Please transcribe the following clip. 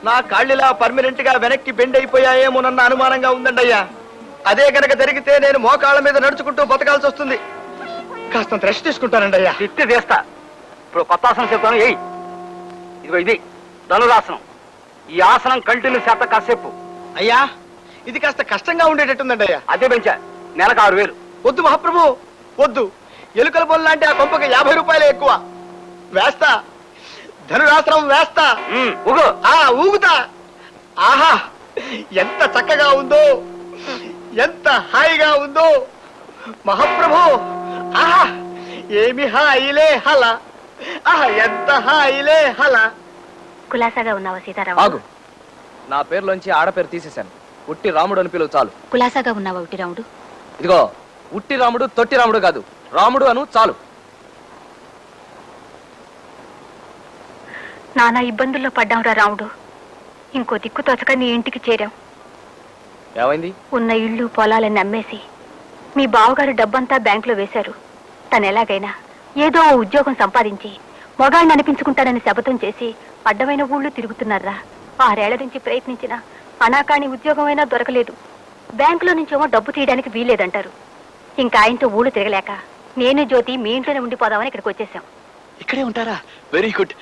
నా కాళ్ళిలా పర్మనెంట్ గా వెనక్కి బెండ్ అయిపోయాయేమోనన్న అనుమానంగా ఉందండి అయ్యా. అదే కనుక జరిగితే నేను మోకాళ్ళ మీద నడుచుకుంటూ బతకాల్సి వస్తుంది. కాస్త రెస్ట్ తీసుకుంటానండి అయ్యా. తిత్తి తీస్తా. ఇప్పుడు కొత్త ఆసనం చెప్తాను. ఏయ్, ఇదిగో ఇది ధనురాసనం. ఈ ఆసనం కంటిన్యూ చేత కాసేపు. అయ్యా, ఇది కాస్త కష్టంగా ఉండేటట్టుందండి అయ్యా. అదే పెంచా, నెలకు 6000. వద్దు మహాప్రభు, వద్దు. ఎలుకల బొల్ల అంటే ఆ కొంపకి 50 రూపాయలే ఎక్కువ. వేస్తా, ధనురాసనం వేస్తా. ఊగు. ఊగుతా. ఆహా, ఎంత చక్కగా ఉందో, ఎంత హాయిగా ఉందో మహాప్రభు. ఆహా, ఏమి హాయిలే హల. ఆహా, ఎంత హాయిలే హల. కులాసాగా ఉన్నావా సీతారాము? ఆగు, నా పేరులోంచి ఆడపేరు తీసేశాను. ఉట్టి రాముడు అని పిలువు చాలు. కులాసాగా ఉన్నావా ఉట్టి రాముడు? ఇదిగో, ఉట్టి రాముడు తొట్టి రాముడు కాదు, రాముడు అను చాలు. నానా ఇబ్బందుల్లో పడ్డాంరా రాముడు. ఇంకో దిక్కు తోచక నీ ఇంటికి చేరాం. ఏమైంది? ఉన్న ఇళ్ళు పొలాలని అమ్మేసి మీ బావగారు డబ్బంతా బ్యాంకులో వేశారు. తను ఎలాగైనా ఏదో ఉద్యోగం సంపాదించి మొగాడిని అనిపించుకుంటాడని శపథం చేసి అడ్డమైన ఊళ్ళు తిరుగుతున్నారా. 6 ఏళ్ల నుంచి ప్రయత్నించినా అనాకాని ఉద్యోగమైనా దొరకలేదు. బ్యాంకులో నుంచేమో డబ్బు తీయడానికి వీల్లేదంటారు. ఇంకా ఆయనతో ఊళ్ళు తిరగలేక నేను జ్యోతి మీ ఇంట్లోనే ఉండిపోదామని ఇక్కడికి వచ్చేసాం. ఇక్కడే ఉంటారా? Very good.